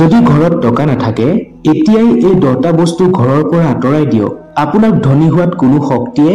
যদি ঘৰত টকা নাথাকে এতিয়াই এই 10টা বস্তু ঘৰৰ পৰা আঁতৰাই দিয়ক আপোনাক ধনী হোৱাত কোনো শক্তিয়ে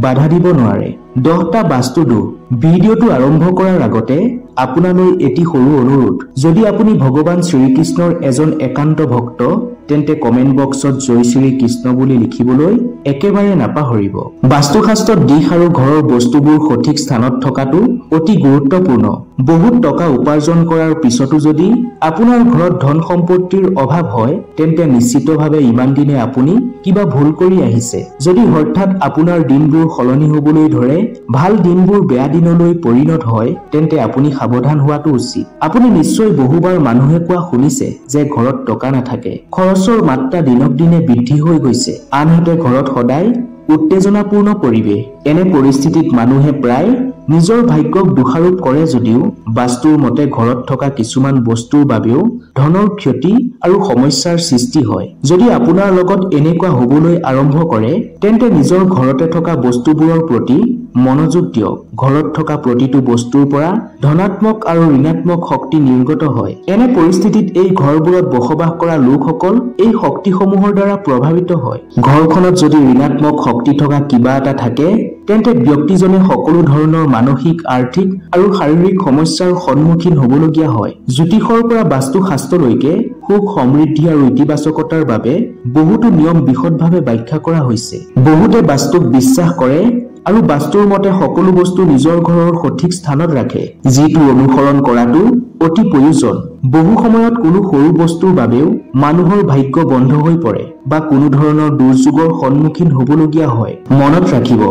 বাধা দিব নোৱাৰে 10টা বাস্তু দোষ ভিডিঅটো আৰম্ভ কৰাৰ আগতে আপোনালৈ এটি সৰু অনুৰোধ যদি আপুনি ভগৱান শ্ৰীকৃষ্ণৰ এজন একান্ত ভক্ত তেন্তে কমেন্ট বক্সত জয় শ্ৰী কৃষ্ণ বুলি লিখিবলৈ একেবাৰে নাপাহৰিব বাস্তুশাস্ত্ৰত দিশ আৰু ঘৰৰ বস্তুবোৰ সঠিক স্থানত থকাটো অতি গুৰুত্বপূৰ্ণ বহুত টকা উপাৰ্জন কৰাৰ পিছতো যদি আপোনাৰ ঘৰত ধন সম্পত্তিৰ অভাৱ হয় তেন্তে নিশ্চিতভাৱে ইমান দিনে আপুনি কিবা ভুল কৰি আহিছে যদি হঠাৎ আপোনাৰ দিনবোৰ সলনি হ'বলৈ ধৰে ভাল দিনবোৰ বেয়া দিনলৈ পৰিণত হয় তেন্তে আপুনি সাৱধান হোৱাটো উচিত আপুনি নিশ্চয় বহুবাৰ মানুহে কোৱা শুনিছে যে ঘৰত টকা নাথাকে খৰচৰ মাত্ৰা দিনক দিনে বৃদ্ধি হৈ গৈছে আনহাতে ঘৰত সদায় উত্তেজনাপূৰ্ণ পৰিৱেশ এনে পৰিস্থিতিত মানুহে প্ৰায় নিজৰ ভাগ্যক দোষাৰোপ কৰে যদিও বাস্তুৰ মতে ঘৰত থকা কিছুমান বস্তুৰ বাবেও ধনৰ ক্ষতি আৰু সমস্যাৰ সৃষ্টি হয় যদি আপোনাৰ লগত এনেকুৱা হ'বলৈ আৰম্ভ কৰে তেন্তে নিজৰ ঘৰতে থকা বস্তুবোৰৰ প্ৰতি মনোযোগ দিয়ক ঘৰত থকা প্ৰতিটো বস্তুৰ পৰা ধনাত্মক আৰু ঋণাত্মক শক্তি নিৰ্গত হয় এনে পৰিস্থিতিত এই ঘৰবোৰত বসবাস কৰা লোকসকল এই শক্তিসমূহৰ দ্বাৰা প্ৰভাৱিত হয় ঘৰখনত যদি ঋণাত্মক শক্তি থকা কিবা এটা থাকে তেন্তে ব্যক্তিজনে সকলো ধৰণৰ মানসিক আৰ্থিক আৰু শাৰীৰিক সমস্যাৰ সন্মুখীন হ'বলগীয়া হয় জ্যোতিষৰ পৰা বাস্তুশাস্ত্ৰলৈকে সুখ সমৃদ্ধি আৰু ইতিবাচকতাৰ বাবে বহুতো নিয়ম বিশদভাৱে ব্যাখ্যা কৰা হৈছে বহুতে বাস্তুক বিশ্বাস কৰে আৰু বাস্তুৰ মতে সকলো বস্তু নিজৰ ঘৰৰ সঠিক স্থানত ৰাখে যিটো অনুসৰণ কৰাটো অতি প্ৰয়োজন বহু সময়ত কোনো সৰু বস্তুৰ বাবেও মানুহৰ ভাগ্য বন্ধ হৈ পৰে বা কোনো ধৰণৰ দুৰ্যোগৰ সন্মুখীন হ'বলগীয়া হয় মনত ৰাখিব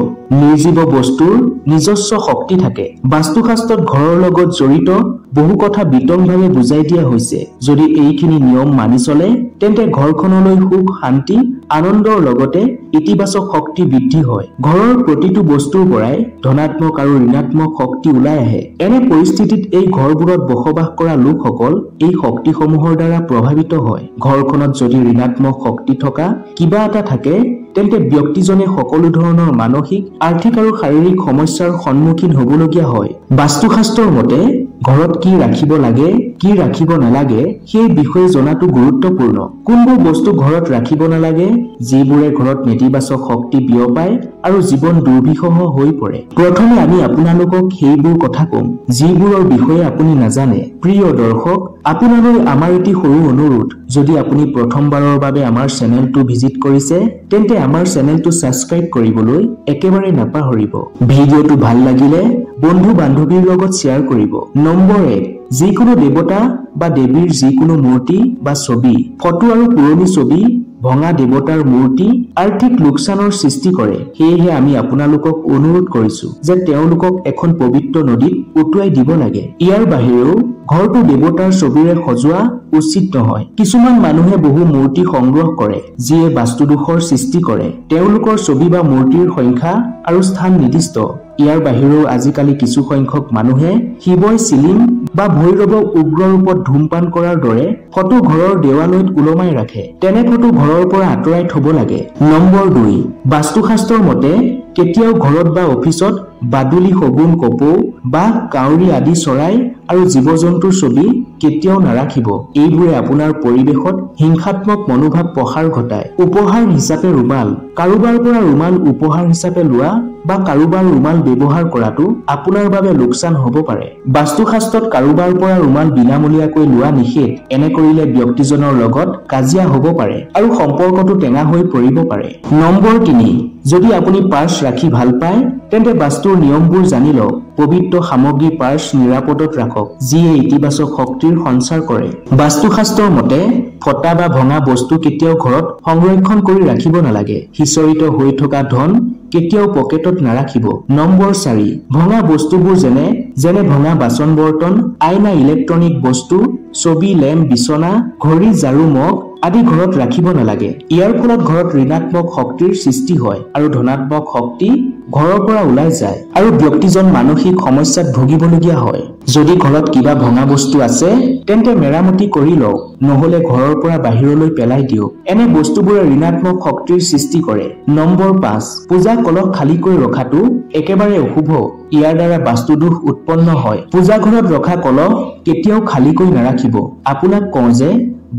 নিৰ্জীৱ বস্তুৰ নিজস্ব শক্তি থাকে বাস্তুশাস্ত্ৰত ঘৰৰ লগত জড়িত বহু কথা বিতংভাৱে বুজাই দিয়া হৈছে যদি এইখিনি নিয়ম মানি চলে তেন্তে ঘৰখনলৈ সুখ শান্তি আনন্দৰ লগতে ইতিবাচক শক্তি বৃদ্ধি হয় ঘৰৰ প্ৰতিটো বস্তুৰ পৰাই ধনাত্মক আৰু ঋণাত্মক শক্তি ওলাই আহে এনে পৰিস্থিতিত এই ঘৰবোৰত বসবাস কৰা লোকসকল এই শক্তিসমূহৰ দ্বাৰা প্ৰভাৱিত হয় ঘৰখনত যদি ঋণাত্মক শক্তি থকা কিবা এটা থাকে তেন্তে ব্যক্তিজনে সকলো ধৰণৰ মানসিক আৰ্থিক আৰু শাৰীৰিক সমস্যাৰ সন্মুখীন হ'বলগীয়া হয় বাস্তুশাস্ত্ৰৰ মতে ঘৰত কি ৰাখিব লাগে কি ৰাখিব নালাগে সেই বিষয়ে জনাটো গুৰুত্বপূৰ্ণ কোনবোৰ বস্তু ঘৰত ৰাখিব নালাগে যিবোৰে ঘৰত নেতিবাচক শক্তি বিয়পায় আৰু জীৱন দুৰ্বিষহ হৈ পৰে প্ৰথমে আমি আপোনালোকক সেইবোৰ কথা কম যিবোৰৰ বিষয়ে আপুনি নাজানে প্ৰিয় দৰ্শক আপোনালৈ আমাৰ এটি সৰু অনুৰোধ যদি আপুনি প্ৰথমবাৰৰ বাবে আমাৰ চেনেলটো ভিজিট কৰিছে তেন্তে আমাৰ চেনেলটো সাবস্ক্ৰাইব কৰিবলৈ একেবাৰে নাপাহৰিব ভিডিঅটো ভাল লাগিলে বন্ধু বান্ধৱীৰ লগত শ্বেয়াৰ কৰিব নম্বৰ 1 যিকোনো দেৱতা বা দেৱীৰ যিকোনো মূৰ্তি বা ছবি ফটো আৰু পুৰণি ছবি ভঙা দেৱতাৰ মূৰ্তি আৰ্থিক লোকচানৰ সৃষ্টি কৰে সেয়েহে আমি আপোনালোকক অনুৰোধ কৰিছো যে তেওঁলোকক এখন পবিত্ৰ নদীত উটুৱাই দিব লাগে ইয়াৰ বাহিৰেও ঘৰটো দেৱতাৰ ছবিৰে সজোৱা উচিত নহয় কিছুমান মানুহে বহু মূৰ্তি সংগ্ৰহ কৰে যিয়ে বাস্তুদোষৰ সৃষ্টি কৰে তেওঁলোকৰ ছবি বা মূৰ্তিৰ সংখ্যা আৰু স্থান নিৰ্দিষ্ট ইয়াৰ বাহিৰেও আজিকালি কিছু সংখ্যক মানুহে শিৱই চিলিং বা ভৈৰৱক উগ্ৰ ৰূপত ধূমপান কৰাৰ দৰে ফটো ঘৰৰ দেৱালত ওলমাই ৰাখে তেনে ফটো ঘৰৰ পৰা আঁতৰাই থব লাগে নম্বৰ 2 বাস্তুশাস্ত্ৰৰ মতে কেতিয়াও ঘৰত বা অফিসত বাদুলি শগুন কপৌ বা কাউৰী আদি চৰাই আৰু জীৱ-জন্তুৰ ছবি কেতিয়াও নাৰাখিব এইবোৰে আপোনাৰ পৰিবেশত হিংসাত্মক মনোভাৱ প্ৰসাৰ ঘটায় উপহাৰ হিচাপে ৰুমাল কাৰোবাৰ পৰা ৰুমাল উপহাৰ হিচাপে লোৱা বা কাৰোবাৰ ৰুমাল ব্যৱহাৰ কৰাটো আপোনাৰ বাবে লোকচান হ'ব পাৰে বাস্তুশাস্ত্ৰত কাৰোবাৰ পৰা ৰুমাল বিনামূলীয়াকৈ লোৱা নিষেধ এনে কৰিলে ব্যক্তিজনৰ লগত কাজিয়া হ'ব পাৰে আৰু সম্পৰ্কটো টেঙা হৈ পৰিব পাৰে নম্বৰ 3 যদি আপুনি পাৰ্স ৰাখি ভাল পায় তেন্তে বাস্তুৰ নিয়মবোৰ জানি লওক পবিত্ৰ সামগ্ৰী পাৰ্স নিৰাপদত ৰাখক যিয়ে ইতিবাচক শক্তিৰ সঞ্চাৰ কৰে বাস্তুশাস্ত্ৰৰ মতে ফটা বা ভঙা বস্তু কেতিয়াও ঘৰত সংৰক্ষণ কৰি ৰাখিব নালাগে হিচৰিত হৈ থকা ধন কেতিয়াও পকেটত নাৰাখিব নম্বৰ 4 ভঙা বস্তুবোৰ যেনে ভঙা বাচন বৰ্তন আইনা ইলেক্ট্ৰনিক বস্তু ছবি লেম্প বিছনা ঘড়ী ঝাৰু মগ আদি ঘৰত ৰাখিব নালাগে ইয়াৰ ফলত ঘৰত ঋণাত্মক শক্তিৰ সৃষ্টি হয় আৰু ধনাত্মক শক্তি ঘৰৰ পৰা ওলাই যায় আৰু ব্যক্তিজন মানসিক সমস্যাত ভুগিবলগীয়া হয় যদি ঘৰত কিবা ভঙা বস্তু আছে তেন্তে মেৰামতি কৰি লওক নহলে ঘৰৰ পৰা বাহিৰলৈ পেলাই দিওক এনে বস্তুবোৰে ঋণাত্মক শক্তিৰ সৃষ্টি কৰে নম্বৰ 5 পূজা কলহ খালীকৈ ৰখাটো একেবাৰে অশুভ ইয়াৰ দ্বাৰা বাস্তুদোষ উৎপন্ন হয় পূজা ঘৰত ৰখা কলহ কেতিয়াও খালীকৈ নাৰাখিব আপোনাক কওঁ যে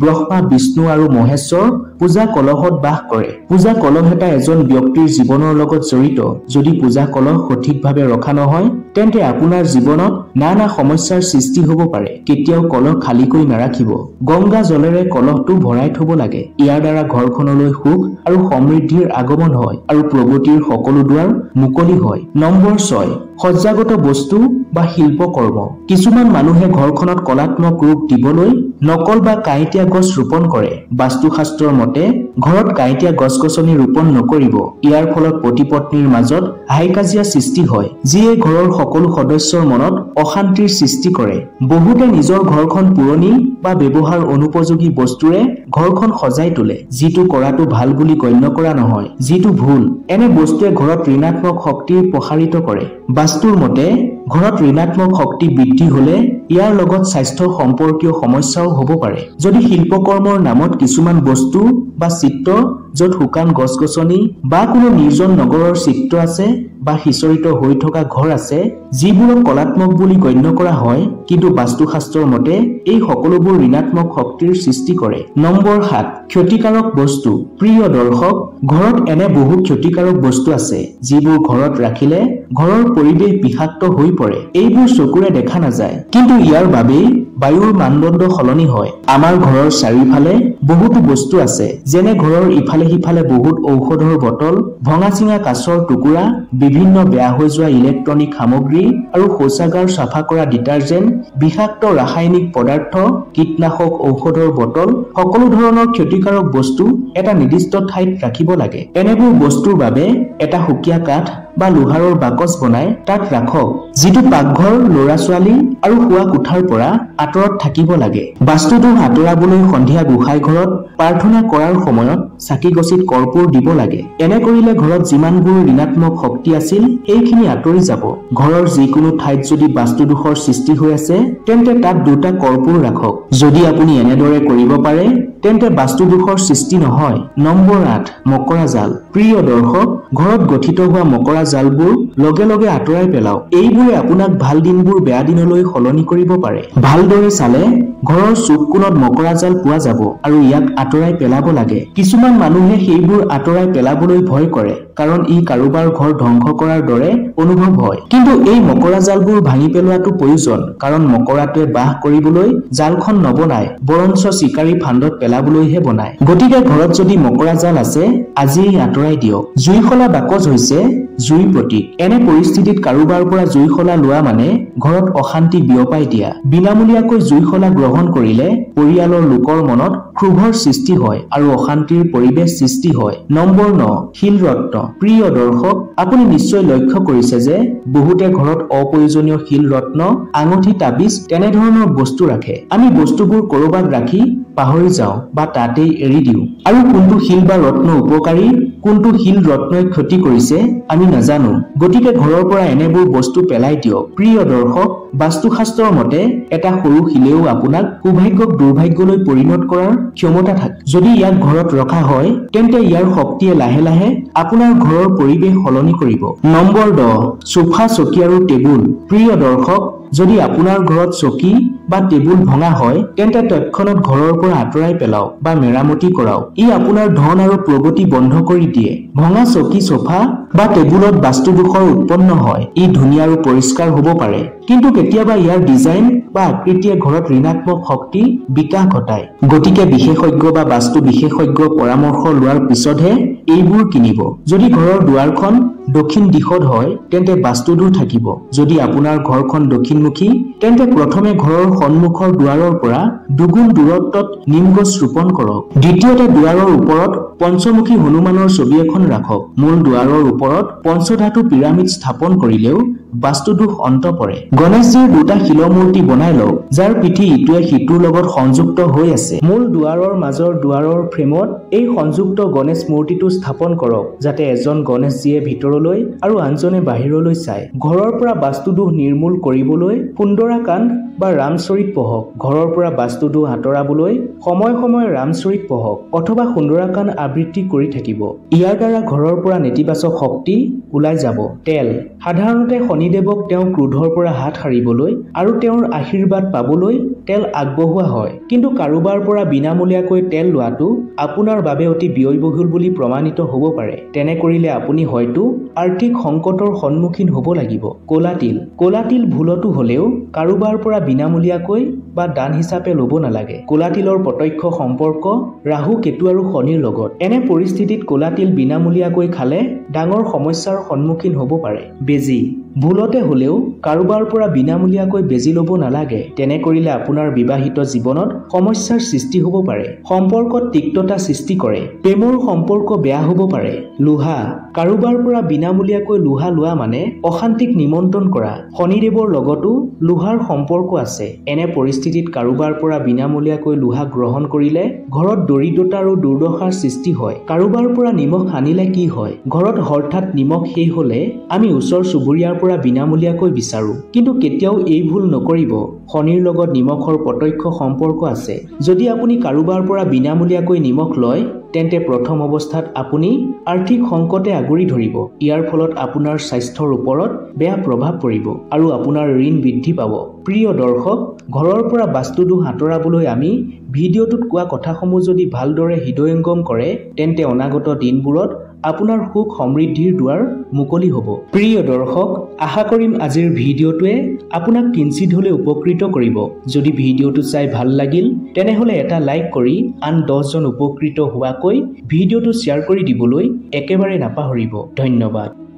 ব্ৰহ্মা, বিষ্ণু আৰু মহেশ্বৰ পূজা কলহত বাস কৰে। পূজা কলহ এটা এজন ব্যক্তিৰ জীৱনৰ লগত জড়িত। যদি পূজা কলহ সঠিকভাৱে ৰখা নহয় তেন্তে আপোনাৰ জীৱনত নানা সমস্যাৰ সৃষ্টি হ'ব পাৰে। কেতিয়াও কলহ খালীকৈ নাৰাখিব। গংগা জলেৰে কলহটো ভৰাই থব লাগে। ইয়াৰ দ্বাৰা ঘৰখনলৈ সুখ আৰু সমৃদ্ধিৰ আগমন হয় আৰু প্ৰগতিৰ সকলো দুৱাৰ মুকলি হয়। নম্বৰ 6, সজ্জাগত বস্তু বা শিল্পকৰ্ম। কিছুমান মানুহে ঘৰখনত কলাত্মক ৰূপ দিবলৈ নকল বা কাঁইটীয়া গছ ৰোপণ কৰে। বাস্তুশাস্ত্ৰৰ মতে ঘৰত কাঁইটীয়া গছ-গছনি ৰোপণ নকৰিব। ইয়াৰ ফলত পতি-পত্নীৰ মাজত হাই-কাজিয়া সৃষ্টি হয়, যিয়ে ঘৰৰ সকলো সদস্যৰ মনত অশান্তিৰ সৃষ্টি কৰে। বহুতে নিজৰ ঘৰখন পুৰণি বা ব্যৱহাৰ অনুপযোগী বস্তুৰে ঘৰখন সজাই তোলে, যিটো কৰাটো ভাল বুলি গণ্য কৰা নহয়, যিটো ভুল। এনে বস্তুৱে ঘৰত ঋণাত্মক শক্তি প্ৰসাৰিত কৰে। বাস্তুৰ মতে ঘৰত ঋণাত্মক শক্তি বৃদ্ধি হলে ইয়াৰ লগত স্বাস্থ্য সম্পৰ্কীয় সমস্যাও হ'ব পাৰে। যদি শিল্পকৰ্মৰ নামত কিছুমান বস্তু বা চিত্ৰ য'ত শুকান গছ-গছনি বা কোনো নিৰ্জন নগৰৰ চিত্ৰ আছে বা সিঁচৰিত হৈ থকা ঘৰ আছে, যিবোৰক কলাত্মক বুলি গণ্য কৰা হয়, কিন্তু বাস্তুশাস্ত্ৰৰ মতে এই সকলোবোৰ ঋণাত্মক শক্তিৰ সৃষ্টি কৰে। নম্বৰ 7, ক্ষতিকাৰক বস্তু। প্ৰিয় দৰ্শক, ঘৰত এনে বহু ক্ষতিকাৰক বস্তু আছে যিবোৰ ঘৰত ৰাখিলে ঘৰৰ পৰিৱেশ বিষাক্ত হৈ পৰে। এইবোৰ চকুৰে দেখা নাযায়, কিন্তু ইয়াৰ বাবেই বায়ুৰ মানদণ্ড সলনি হয়। আমাৰ ঘৰৰ চাৰিওফালে বহুতো বস্তু আছে, যেনে ঘৰৰ ইফালে সিফালে বহুত ঔষধৰ বটল, ভঙা-চিঙা কাঁচৰ টুকুৰা, বিভিন্ন বেয়া হৈ যোৱা ইলেক্ট্ৰনিক সামগ্ৰী আৰু শৌচাগাৰ চাফা কৰা ডিটাৰজেণ্ট, বিষাক্ত ৰাসায়নিক পদাৰ্থ, কীটনাশক ঔষধৰ বটল, সকলো ধৰণৰ ক্ষতিকাৰক বস্তু এটা নিৰ্দিষ্ট ঠাইত ৰাখিব লাগে। এনেবোৰ বস্তুৰ বাবে এটা সুকীয়া কাঠ বা লোহাৰৰ বাকচ বনাই তাত ৰাখক, যিটো পাকঘৰ, ল'ৰা-ছোৱালী আৰু শোৱা কোঠাৰ পৰা আঁতৰত থাকিব লাগে। বাস্তুটো আঁতৰাবলৈ সন্ধিয়া গোসাঁই ঘৰত প্ৰাৰ্থনা কৰাৰ সময়ত চাকি-গছিত কৰ্পূৰ দিব লাগে। এনে কৰিলে ঘৰত যিমানবোৰ ঋণাত্মক শক্তি আছিল সেইখিনি আঁতৰি যাব। ঘৰৰ যিকোনো ঠাইত যদি বাস্তুদোষৰ সৃষ্টি হৈ আছে তেন্তে তাত 2টা কৰ্পূৰ ৰাখক। যদি আপুনি এনেদৰে কৰিব পাৰে তেন্তে বাস্তুদোষৰ সৃষ্টি নহয়। নম্বৰ 8, মকৰা জাল। প্ৰিয় দৰ্শক, ঘৰত গঠিত হোৱা মকৰা জালবোৰ লগে লগে আঁতৰাই পেলাওক। এইবোৰে আপোনাক ভাল দিনবোৰ বেয়া দিনলৈ সলনি কৰিব পাৰে। ভালদৰে চালে ঘৰৰ চুক কোণত মকৰা জাল পোৱা যাব আৰু ইয়াক আঁতৰাই পেলাব লাগে। কিছুমান মানুহে সেইবোৰ আঁতৰাই পেলাবলৈ ভয় কৰে কাৰণ ই কাৰোবাৰ ঘৰ ধ্বংস কৰাৰ দৰে অনুভৱ হয়। কিন্তু এই মকৰা জালবোৰ ভাঙি পেলোৱাটো প্ৰয়োজন, কাৰণ মকৰাটোৱে বাস কৰিবলৈ জালখন নবনায়, বৰঞ্চ চিকাৰী ফান্দত পেলাবলৈহে বনায়। গতিকে ঘৰত যদি মকৰা জাল আছে আজিয়েই আঁতৰাই দিয়ক। জুইশলা বাকচ হৈছে জুইৰ প্ৰতীক। এনে পৰিস্থিতিত কাৰোবাৰ পৰা জুইশলা লোৱা মানে ঘৰত অশান্তি বিয়পাই দিয়া। বিনামূলীয়াকৈ জুইশলা গ্ৰহণ কৰিলে পৰিয়ালৰ লোকৰ মনত ক্ষোভৰ সৃষ্টি হয় আৰু অশান্তিৰ পৰিৱেশ সৃষ্টি হয়। নম্বৰ 9, শিলৰত্ন। প্ৰিয় দৰ্শক, আপুনি নিশ্চয় লক্ষ্য কৰিছে যে বহুতে ঘৰত অপ্ৰয়োজনীয় শিলৰত্ন, আঙুঠি, তাবিজ তেনেধৰণৰ বস্তু ৰাখে। আমি বস্তুবোৰ কৰবাত ৰাখি পাহৰি যাওঁ বা তাতেই এৰি দিওঁ, আৰু কোনটো শিল বা ৰত্ন উপকাৰী, কোনটো শিল ৰত্নই ক্ষতি কৰিছে আমি নাজানো। গতিকে ঘৰৰ পৰা এনেবোৰ বস্তু পেলাই দিয়ক। প্ৰিয় দৰ্শক, বাস্তুশাস্ত্ৰৰ মতে এটা সৰু শিলেও আপোনাক সৌভাগ্যক দুৰ্ভাগ্যলৈ পৰিণত কৰাৰ ক্ষমতা থাকে। যদি ইয়াক ঘৰত ৰখা হয় তেন্তে ইয়াৰ শক্তিয়ে লাহে লাহে আপোনাৰ ঘৰৰ পৰিৱেশ সলনি কৰিব। নম্বৰ 10, সোফা, চকী আৰু টেবুল। প্ৰিয় দৰ্শক, যদি আপোনাৰ ঘৰত চকী বা টেবুল ভঙা হয় তেন্তে তৎক্ষণাৎ ঘৰৰ পৰা আঁতৰাই পেলাওক বা মেৰামতি কৰাওক। ই আপোনাৰ ধন আৰু প্ৰগতি বন্ধ কৰি দিয়ে। ভঙা চকী, সোফা বা টেবুলত বাস্তুদোষৰ উৎপন্ন হয়। ই ধুনীয়া আৰু পৰিষ্কাৰ হ'ব পাৰে, কিন্তু কেতিয়াবা ইয়াৰ ডিজাইন বা আকৃতিয়ে ঘৰত ঋণাত্মক শক্তি বিকাশ ঘটায়। গতিকে বিশেষজ্ঞ বা বাস্তু বিশেষজ্ঞৰ পৰামৰ্শ লোৱাৰ পিছতহে এইবোৰ কিনিব। যদি ঘৰৰ দুৱাৰখন দক্ষিণ দিশত হয় তেন্তে বাস্তুদোষ থাকিব। যদি আপোনাৰ ঘৰখন দক্ষিণমুখী তেন্তে প্ৰথমে ঘৰৰ সন্মুখৰ দুৱাৰৰ পৰা 2 গুণ দূৰত্বত নিম গছ ৰোপণ কৰক। দ্বিতীয়তে দুৱাৰৰ ওপৰত পঞ্চমুখী হনুমানৰ ছবি এখন ৰাখক। মূল দুৱাৰৰ ওপৰত পঞ্চধাতু পিৰামিড স্থাপন কৰিলেও বাস্তুদোষ অন্ত পৰে। গণেশজীৰ 2টা শিলৰ মূৰ্তি বনাই লওক, যাৰ পিঠি ইটোৱে সিটোৰ লগত সংযুক্ত হৈ আছে। মূল দুৱাৰৰ মাজৰ দুৱাৰৰ ফ্ৰেমত এই সংযুক্ত গণেশ মূৰ্তিটো স্থাপন কৰক, যাতে এজন গণেশজীয়ে ভিতৰলৈ আৰু আনজনে বাহিৰলৈ চায়। ঘৰৰ পৰা বাস্তুদোষ নিৰ্মূল কৰিবলৈ সুন্দৰাকাণ্ড বা ৰামচৰিত পঢ়ক। ঘৰৰ পৰা বাস্তুদোষ আঁতৰাবলৈ সময়ে সময়ে ৰামচৰিত পঢ়ক অথবা সুন্দৰাকাণ্ড আবৃত্তি কৰি থাকিব। ইয়াৰ দ্বাৰা ঘৰৰ পৰা নেতিবাচক শক্তি ওলাই যাব। তেল। সাধাৰণতে শনিদেৱক তেওঁৰ ক্ৰোধৰ পৰা হাত সাৰিবলৈ আৰু তেওঁৰ আশীৰ্বাদ পাবলৈ তেল আগবঢ়োৱা হয়, কিন্তু কাৰোবাৰ পৰা বিনামূলীয়াকৈ তেল লোৱাটো আপোনাৰ বাবে অতি ব্যয়বহুল বুলি প্ৰমাণিত হ'ব পাৰে। তেনে কৰিলে আপুনি হয়তো আৰ্থিক সংকটৰ সন্মুখীন হ'ব লাগিব। ক'লা তিল ভুলতো হ'লেও কাৰোবাৰ পৰা বিনামূলীয়াকৈ বা দান হিচাপে ল'ব নালাগে। ক'লা তিলৰ প্ৰত্যক্ষ সম্পৰ্ক ৰাহু, কেতু আৰু শনিৰ লগত। এনে পৰিস্থিতিত ক'লা তিল বিনামূলীয়াকৈ খালে ডাঙৰ সমস্যাৰ সন্মুখীন হ'ব পাৰে। বেজী ভুলতে হ'লেও কাৰোবাৰ পৰা বিনামূলীয়াকৈ বেজী ল'ব নালাগে। তেনে কৰিলে আপোনাৰ বিবাহিত জীৱনত সমস্যাৰ সৃষ্টি হ'ব পাৰে। সম্পৰ্কত তিক্ততা সৃষ্টি কৰে। প্ৰেমৰ সম্পৰ্ক বেয়া হ'ব পাৰে। লোহা কাৰোবাৰ পৰা বিনামূলীয়াকৈ লোহা লোৱা মানে অশান্তিক নিমন্ত্ৰণ কৰা। শনিদেৱৰ লগতো লোহাৰ সম্পৰ্ক আছে। এনে পৰিস্থিতিত কাৰোবাৰ পৰা বিনামূলীয়াকৈ লোহা গ্ৰহণ কৰিলে ঘৰত দৰিদ্ৰতা আৰু দুৰ্দশাৰ সৃষ্টি হয়। কাৰোবাৰ পৰা নিমখ আনিলে কি হয়? ঘৰত হঠাৎ নিমখ শেষ হ'লে আমি ওচৰ চুবুৰীয়াৰ পৰা বিনামূলীয়াকৈ বিচাৰো, কিন্তু কেতিয়াও এই ভুল নকৰিব। শনিৰ লগত নিমখৰ প্ৰত্যক্ষ সম্পৰ্ক আছে। যদি আপুনি কাৰোবাৰ পৰা বিনামূলীয়াকৈ নিমখ লয়, তেন্তে প্ৰথম অৱস্থাত আপুনি আৰ্থিক সংকটে আগুৰি ধৰিব। ইয়াৰ ফলত আপোনাৰ স্বাস্থ্যৰ ওপৰত বেয়া প্ৰভাৱ পৰিব আৰু আপোনাৰ ঋণ বৃদ্ধি পাব। প্ৰিয় দৰ্শক, ঘৰৰ পৰা বাস্তুদোষ আঁতৰাবলৈ আমি ভিডিঅ'টোত কোৱা কথাসমূহ যদি ভালদৰে হৃদয়ংগম কৰে, তেন্তে অনাগত দিনবোৰত আপোনাৰ সুখ সমৃদ্ধিৰ দুৱাৰ মুকলি হ'ব। প্ৰিয় দৰ্শক, আশা কৰিম আজিৰ ভিডিঅ'টোৱে আপোনাক কিঞ্চিত হ'লে উপকৃত কৰিব। যদি ভিডিঅ'টো চাই ভাল লাগিল, তেনেহ'লে এটা লাইক কৰি আন 10 জন উপকৃত হোৱাকৈ ভিডিঅ'টো শ্বেয়াৰ কৰি দিবলৈ একেবাৰে নাপাহৰিব। ধন্যবাদ।